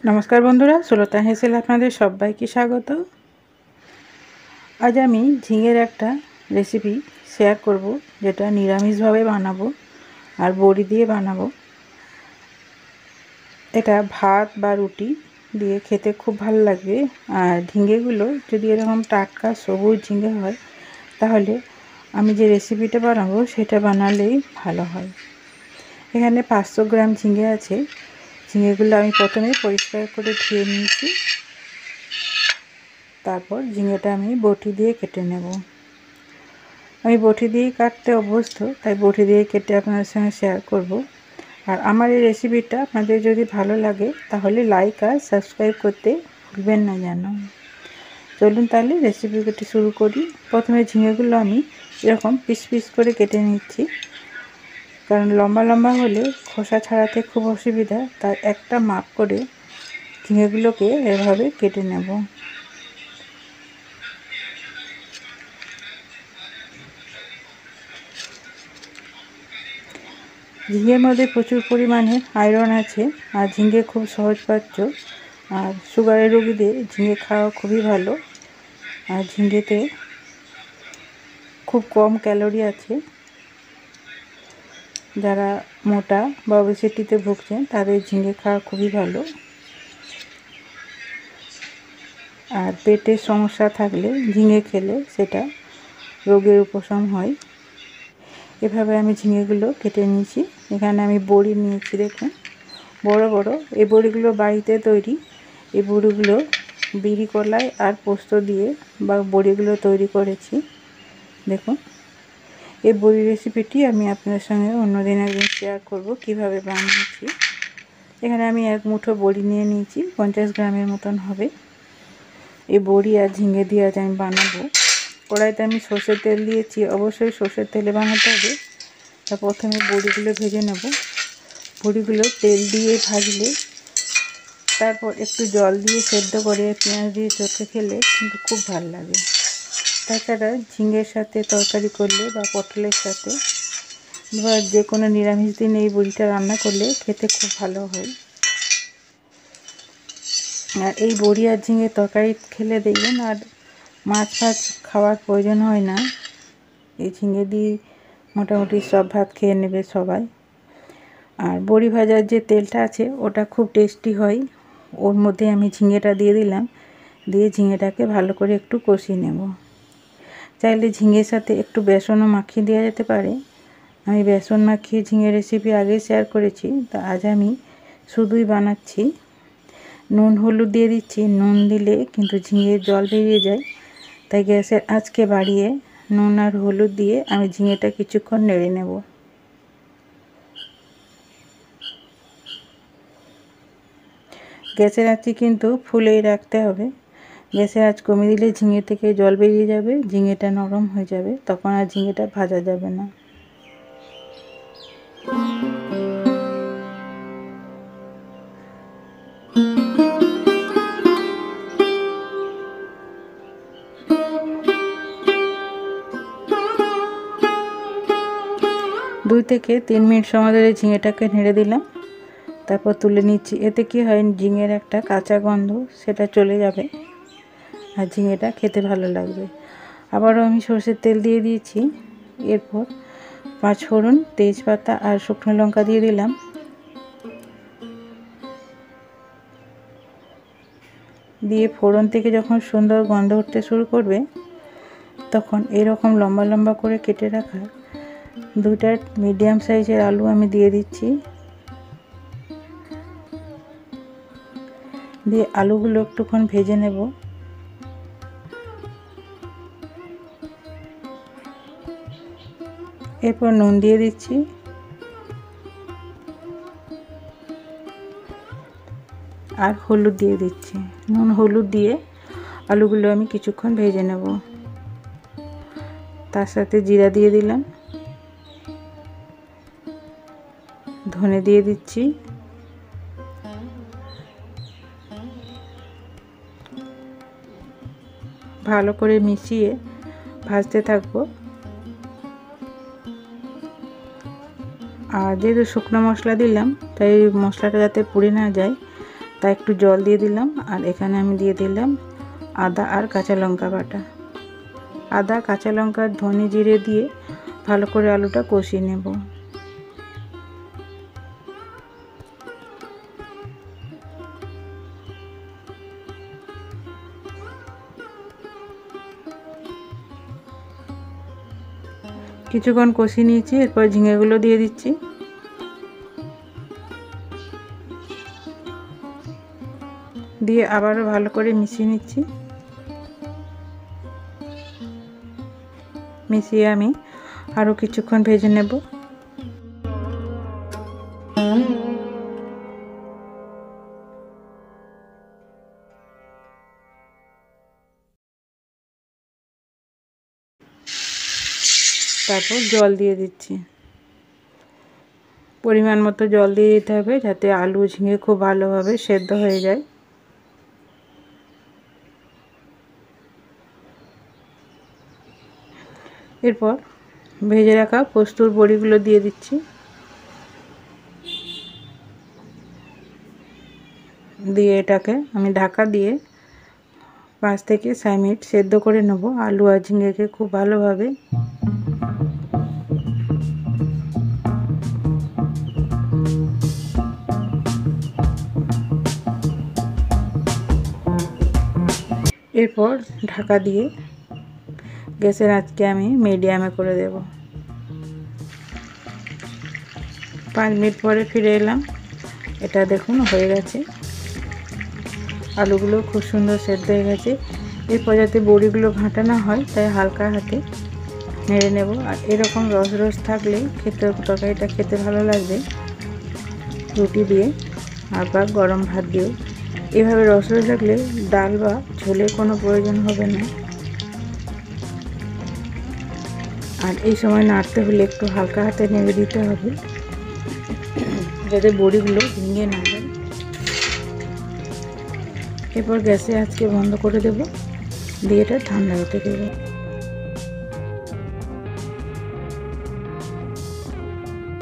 नमस्कार बंधुरा सुलता हेसेल आपनादेर सबाइके स्वागत। आज आमी झिंगेर एकटा रेसिपि शेयर करब जेटा निरामिष भावे बानाबो और बड़ी दिए बानाबो। एटा भात बा रुटी दिए खेते खूब भालो लागबे। और झिंगेगुलो यदि एरकम टाटका सबुज झिंगे हय ताहले आमी जे रेसिपिटा बानाबो सेटा बानालेई भालो हय। एखाने 500 ग्राम झिंगे आछे। झिंगेगुलो आमी प्रथमे परिष्कार करे धुए निয়েছি। तारपर झिंगेटा आमी बटी दिए केटे नेब। आमी बटी दिए काटते अभ्यस्त ताई बटी दिए केटे आपनादेर संगे शेयर करब। और आमार এই रेसिपिटा आपनादेर यदि भालो लागे ताहले लाइक और सबस्क्राइब करते भुलबेन ना जेन। चलुन ताहले रेसिपिटी शुरू करी। प्रथमे झिंगेगुलो आमी एरकम पिस पिस करे केटे निচ্ছি। कारण लम्बा लम्बा होले खोसा छाड़ाते खूब असुविधा, ताई एकटा माप करे झिंगेगुलोके एभाবে केटे नेब। झिंगेर मध्य प्रचुर परिमाणे आयरन आछे और झिंगे खूब सहजपाच्य और सुगारेर रोगीदेर झिंगे खाওয়া खूबই भालो। और झिंगेते खूब कम क्यालोरी आछे। যারা মোটা বা ওবেসিটিতে ভুগছেন তাদের ঝিঙে খাওয়া খুবই ভালো। আর পেটের সমস্যা থাকলে ঝিঙে খেলে সেটা রোগের উপশম হয়। এভাবে আমি ঝিঙেগুলো কেটে নিয়েছি। এখানে আমি বড়ি নিয়েছি, দেখুন বড় বড়। এই বড়িগুলো বাড়িতে তৈরি। এই বড়িগুলো বিরি কলাই আর পোস্ত দিয়ে বা বড়িগুলো তৈরি করেছি। দেখুন এই বড়ি রেসিপিটি আমি আপনাদের সঙ্গে অন্যদিন একদিন শেয়ার করব কিভাবে বানিয়েছি। এখানে আমি এক মুঠো বড়ি নিয়ে নিয়েছি, 50 গ্রামের মতন হবে। এই বড়ি আর ঝিঙে দিয়ে আজ আমি বানাবো। কড়াইতে আমি সরষের তেল দিয়েছি, অবশ্যই সরষের তেলে বানাতে হবে। তা প্রথমে বড়িগুলো ভেজে নেব। বড়িগুলো তেল দিয়ে ভাজলে তারপর একটু জল দিয়ে সেদ্ধ করে পেঁয়াজ দিয়ে চটকে খেলে কিন্তু খুব ভালো লাগে। তাছাড়া ঝিঙের সাথে তরকারি করলে বা পটলের সাথে বা যে কোনো নিরামিষ দিন এই বড়িটা রান্না করলে খেতে খুব ভালো হয়। আর এই বড়ি আর ঝিঙে তরকারি খেলে দেখবেন আর মাছ ফাছ খাওয়ার প্রয়োজন হয় না। এই ঝিঙে দিয়ে মোটামুটি সব ভাত খেয়ে নেবে সবাই। আর বড়ি ভাজার যে তেলটা আছে ওটা খুব টেস্টি হয়। ওর মধ্যে আমি ঝিঙেটা দিয়ে দিলাম, দিয়ে ঝিঙেটাকে ভালো করে একটু কষিয়ে নেব। চাইলে ঝিঙের সাথে একটু বেসনও মাখিয়ে দেওয়া যেতে পারে। আমি বেসন মাখিয়ে ঝিঙে রেসিপি আগে শেয়ার করেছি, তা আজ আমি শুধুই বানাচ্ছি। নুন হলুদ দিয়ে দিচ্ছি। নুন দিলে কিন্তু ঝিঙের জল বেরিয়ে যায়, তাই গ্যাসের আঁচকে বাড়িয়ে নুন আর হলুদ দিয়ে আমি ঝিঙেটা কিছুক্ষণ নেড়ে নেব। গ্যাসের আঁচে কিন্তু ফুলেই রাখতে হবে। গ্যাসের আঁচ কমিয়ে দিলে ঝিঙে থেকে জল বেরিয়ে যাবে, ঝিঙেটা নরম হয়ে যাবে, তখন আর ঝিঙেটা ভাজা যাবে না। দুই থেকে 3 মিনিট সময় ধরে ঝিঙেটাকে নেড়ে দিলাম, তারপর তুলে নিচ্ছি। এতে কি হয়, ঝিঙের একটা কাঁচা গন্ধ সেটা চলে যাবে আর ঝিঙেটা খেতে ভালো লাগবে। আবারও আমি সরষের তেল দিয়ে দিয়েছি। এরপর 5 ফোড়ন, তেজপাতা আর শুকনো লঙ্কা দিয়ে দিলাম। দিয়ে ফোড়ন থেকে যখন সুন্দর গন্ধ উঠতে শুরু করবে তখন এরকম লম্বা লম্বা করে কেটে রাখা 2টা মিডিয়াম সাইজের আলু আমি দিয়ে দিচ্ছি। দিয়ে আলুগুলো একটুক্ষণ ভেজে নেব। এরপর নুন দিয়ে দিচ্ছি। আর হলুদ দিয়ে দিচ্ছি। নুন হলুদ দিয়ে আলুগুলো আমি কিছুক্ষণ ভেজে নেব। তার সাথে জিরা দিয়ে দিলাম, ধনে দিয়ে দিচ্ছি, ভালো করে মিশিয়ে ভাজতে থাকবো। আর যেহেতু শুকনো মশলা দিলাম তাই মশলাটা যাতে পুড়ে না যায় তা একটু জল দিয়ে দিলাম। আর এখানে আমি দিয়ে দিলাম আদা আর কাঁচা লঙ্কা বাটা। আদা, কাঁচা লঙ্কা, ধনে জিরে দিয়ে ভালো করে আলুটা কষিয়ে নেব। কিছুক্ষণ কষিয়ে নিয়েছি, এরপর ঝিঙেগুলো দিয়ে দিচ্ছি। দিয়ে আবারও ভালো করে মিশিয়ে নিচ্ছি। মিশিয়ে আমি আরও কিছুক্ষণ ভেজে নেব। তারপর জল দিয়ে দিচ্ছি। পরিমাণ মতো জল দিয়ে দিতে হবে যাতে আলু ঝিঙে খুব ভালোভাবে সেদ্ধ হয়ে যায়। এরপর ভেজে রাখা পোস্তর বড়িগুলো দিয়ে দিচ্ছি। দিয়ে এটাকে আমি ঢাকা দিয়ে 5 থেকে 6 মিনিট সেদ্ধ করে নেব আলু আর ঝিঙেকে খুব ভালোভাবে। এরপর ঢাকা দিয়ে গ্যাসের আঁচকে আমি মিডিয়ামে করে দেব। 5 মিনিট পরে ফিরে এলাম। এটা দেখুন হয়ে গেছে, আলুগুলো খুব সুন্দর সেদ্ধ হয়ে গেছে। এরপর যাতে বড়িগুলো ঘাঁটা না হয় তাই হালকা হাতে নেড়ে নেব। আর এরকম রস রস থাকলে তরকারিটা খেতে ভালো লাগবে রুটি দিয়ে আর বা গরম ভাত দিয়েও। এভাবে রস রস থাকলে ডাল বা ঝোলের কোনো প্রয়োজন হবে না। আর এই সময় নাড়তে হলে একটু হালকা হাতে নেড়ে দিতে হবে যাতে বড়িগুলো ভেঙে না যায়। এরপর গ্যাসে আজকে বন্ধ করে দেব, দিয়ে এটা ঠান্ডা হতে দেবো।